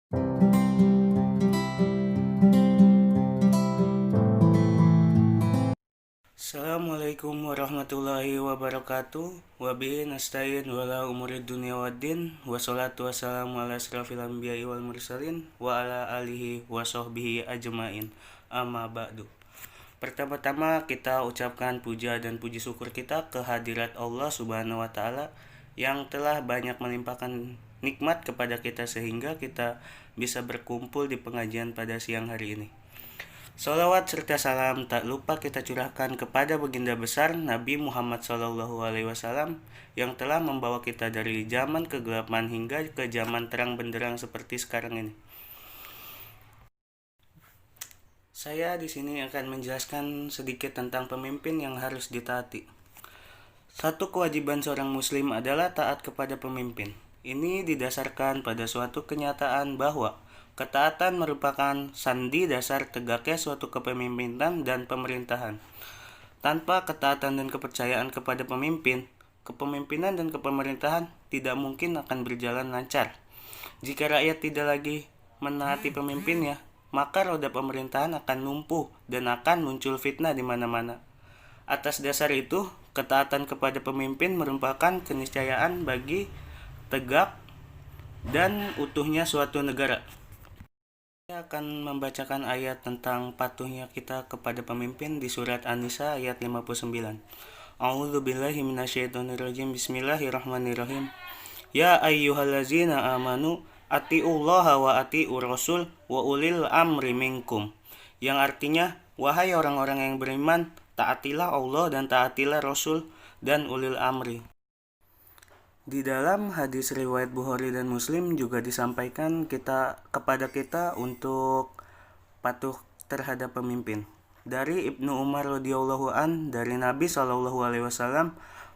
Assalamualaikum warahmatullahi wabarakatuh. Wabihi nasta'in wala umurid dunia waddin. Wassalatu wassalamu ala asrafil anbiya'i wal mursalin wa ala alihi wa sahbihi ajmain. Amma ba'du. Pertama-tama kita ucapkan puja dan puji syukur kita kehadirat Allah Subhanahu wa taala yang telah banyak melimpahkan nikmat kepada kita sehingga kita bisa berkumpul di pengajian pada siang hari ini. Salawat serta salam tak lupa kita curahkan kepada baginda besar Nabi Muhammad SAW yang telah membawa kita dari zaman kegelapan hingga ke zaman terang benderang seperti sekarang ini. Saya di sini akan menjelaskan sedikit tentang pemimpin yang harus ditaati. Satu kewajiban seorang muslim adalah taat kepada pemimpin. Ini didasarkan pada suatu kenyataan bahwa ketaatan merupakan sandi dasar tegaknya suatu kepemimpinan dan pemerintahan. Tanpa ketaatan dan kepercayaan kepada pemimpin, kepemimpinan dan kepemerintahan tidak mungkin akan berjalan lancar. Jika rakyat tidak lagi menaati pemimpinnya, maka roda pemerintahan akan lumpuh dan akan muncul fitnah di mana-mana. Atas dasar itu, ketaatan kepada pemimpin merupakan keniscayaan bagi tegak dan utuhnya suatu negara. Saya akan membacakan ayat tentang patuhnya kita kepada pemimpin di surat An-Nisa ayat 59. A'udzubillahi minasyaitonirrajim. Bismillahirrahmanirrahim. Ya ayyuhallazina amanu atiullaha wa atiur rasul wa ulil amri minkum. Yang artinya, wahai orang-orang yang beriman, taatilah Allah dan taatilah Rasul dan ulil amri. Di dalam hadis riwayat Bukhari dan Muslim juga disampaikan kepada kita untuk patuh terhadap pemimpin. Dari Ibnu Umar radhiyallahu an dari Nabi SAW,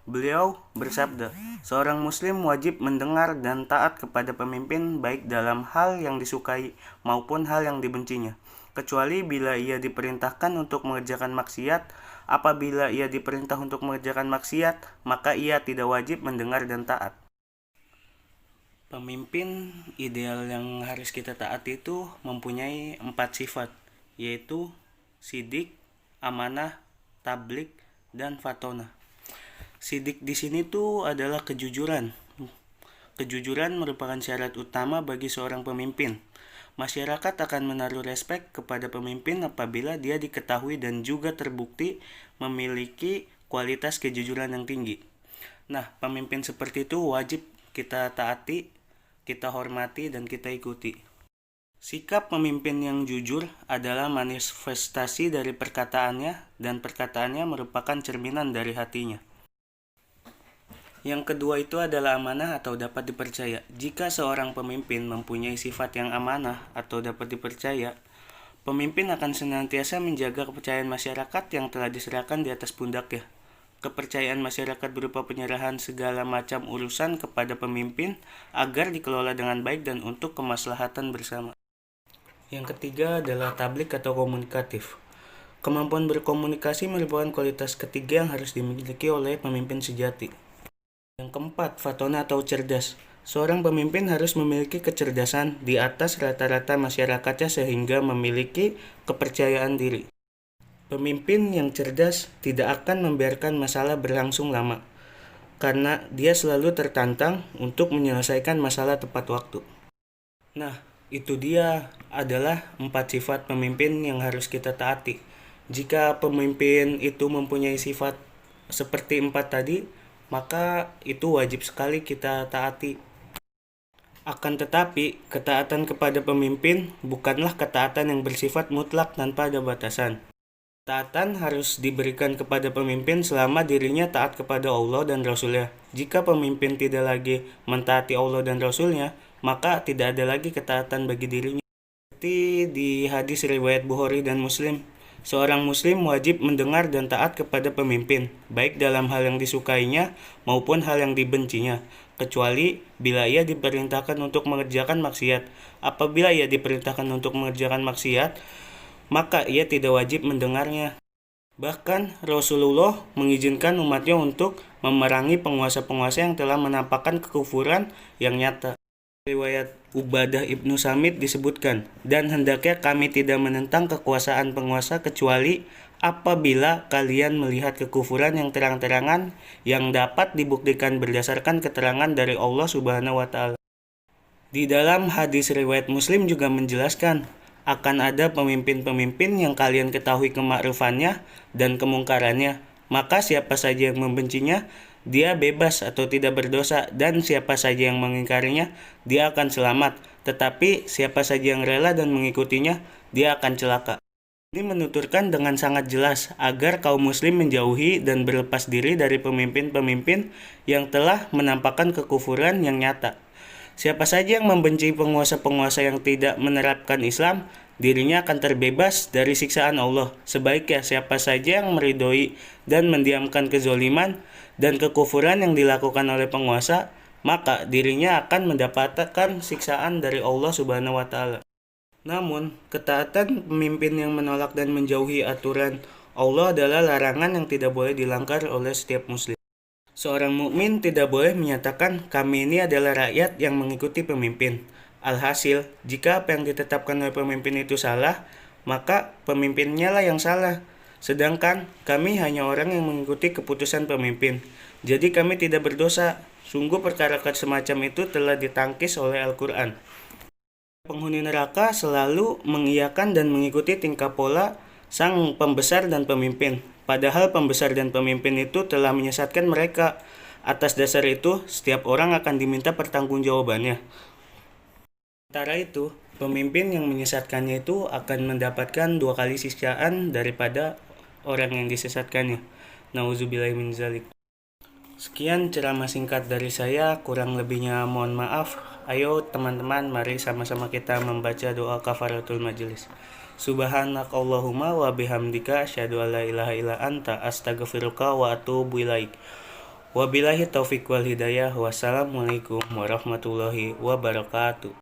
beliau bersabda, seorang muslim wajib mendengar dan taat kepada pemimpin baik dalam hal yang disukai maupun hal yang dibencinya, kecuali bila ia diperintahkan untuk mengerjakan maksiat. Apabila ia diperintah untuk mengerjakan maksiat, maka ia tidak wajib mendengar dan taat. Pemimpin ideal yang harus kita taati itu mempunyai 4 sifat, yaitu sidik, amanah, tablik, dan fatona. Sidik di sini tuh adalah kejujuran. Kejujuran merupakan syarat utama bagi seorang pemimpin. Masyarakat akan menaruh respek kepada pemimpin apabila dia diketahui dan juga terbukti memiliki kualitas kejujuran yang tinggi. Nah, pemimpin seperti itu wajib kita taati, kita hormati, dan kita ikuti. Sikap pemimpin yang jujur adalah manifestasi dari perkataannya, dan perkataannya merupakan cerminan dari hatinya. Yang kedua itu adalah amanah atau dapat dipercaya. Jika seorang pemimpin mempunyai sifat yang amanah atau dapat dipercaya, pemimpin akan senantiasa menjaga kepercayaan masyarakat yang telah diserahkan di atas pundaknya. Kepercayaan masyarakat berupa penyerahan segala macam urusan kepada pemimpin agar dikelola dengan baik dan untuk kemaslahatan bersama. Yang ketiga adalah tablik atau komunikatif. Kemampuan berkomunikasi merupakan kualitas ketiga yang harus dimiliki oleh pemimpin sejati. Yang keempat, fatona atau cerdas. Seorang pemimpin harus memiliki kecerdasan di atas rata-rata masyarakatnya sehingga memiliki kepercayaan diri. Pemimpin yang cerdas tidak akan membiarkan masalah berlangsung lama, karena dia selalu tertantang untuk menyelesaikan masalah tepat waktu. Nah, itu dia adalah 4 sifat pemimpin yang harus kita taati. Jika pemimpin itu mempunyai sifat seperti 4 tadi, maka itu wajib sekali kita taati. Akan tetapi, ketaatan kepada pemimpin bukanlah ketaatan yang bersifat mutlak tanpa ada batasan. Taatan harus diberikan kepada pemimpin selama dirinya taat kepada Allah dan Rasul-Nya. Jika pemimpin tidak lagi mentaati Allah dan Rasul-Nya, maka tidak ada lagi ketaatan bagi dirinya. Seperti di hadis riwayat Bukhari dan Muslim, seorang muslim wajib mendengar dan taat kepada pemimpin, baik dalam hal yang disukainya maupun hal yang dibencinya, kecuali bila ia diperintahkan untuk mengerjakan maksiat. Apabila ia diperintahkan untuk mengerjakan maksiat, maka ia tidak wajib mendengarnya. Bahkan Rasulullah mengizinkan umatnya untuk memerangi penguasa-penguasa yang telah menampakkan kekufuran yang nyata. Riwayat Ubadah ibnu Samit disebutkan, dan hendaknya kami tidak menentang kekuasaan penguasa kecuali apabila kalian melihat kekufuran yang terang-terangan yang dapat dibuktikan berdasarkan keterangan dari Allah Subhanahu wa Ta'ala. Di dalam hadis riwayat Muslim juga menjelaskan, akan ada pemimpin-pemimpin yang kalian ketahui kemakrufannya dan kemungkarannya, maka siapa saja yang membencinya, dia bebas atau tidak berdosa, dan siapa saja yang mengingkarinya, dia akan selamat. Tetapi siapa saja yang rela dan mengikutinya, dia akan celaka. Ini menuturkan dengan sangat jelas agar kaum muslim menjauhi dan berlepas diri dari pemimpin-pemimpin yang telah menampakkan kekufuran yang nyata. Siapa saja yang membenci penguasa-penguasa yang tidak menerapkan Islam, dirinya akan terbebas dari siksaan Allah. Sebaliknya, siapa saja yang meridhoi dan mendiamkan kezoliman dan kekufuran yang dilakukan oleh penguasa, maka dirinya akan mendapatkan siksaan dari Allah Subhanahu wa Ta'ala. Namun, ketaatan pemimpin yang menolak dan menjauhi aturan Allah adalah larangan yang tidak boleh dilanggar oleh setiap muslim. Seorang mukmin tidak boleh menyatakan kami ini adalah rakyat yang mengikuti pemimpin. Alhasil, jika apa yang ditetapkan oleh pemimpin itu salah, maka pemimpinnya lah yang salah. Sedangkan kami hanya orang yang mengikuti keputusan pemimpin. Jadi kami tidak berdosa. Sungguh perkara semacam itu telah ditangkis oleh Al-Quran. Penghuni neraka selalu mengiyakan dan mengikuti tingkah pola sang pembesar dan pemimpin. Padahal pembesar dan pemimpin itu telah menyesatkan mereka. Atas dasar itu, setiap orang akan diminta pertanggungjawabannya. Sementara itu, pemimpin yang menyesatkannya itu akan mendapatkan 2 kali siksaan daripada orang yang disesatkannya. Nauzubillahi min dzalik. Sekian ceramah singkat dari saya, kurang lebihnya mohon maaf. Ayo teman-teman, mari sama-sama kita membaca doa kafaratul majelis. Subhanakallahumma wa bihamdika asyhadu an la ilaha illa anta astaghfiruka wa atubu ilaik. Wabillahi taufiq wal hidayah. Wassalamualaikum warahmatullahi wabarakatuh.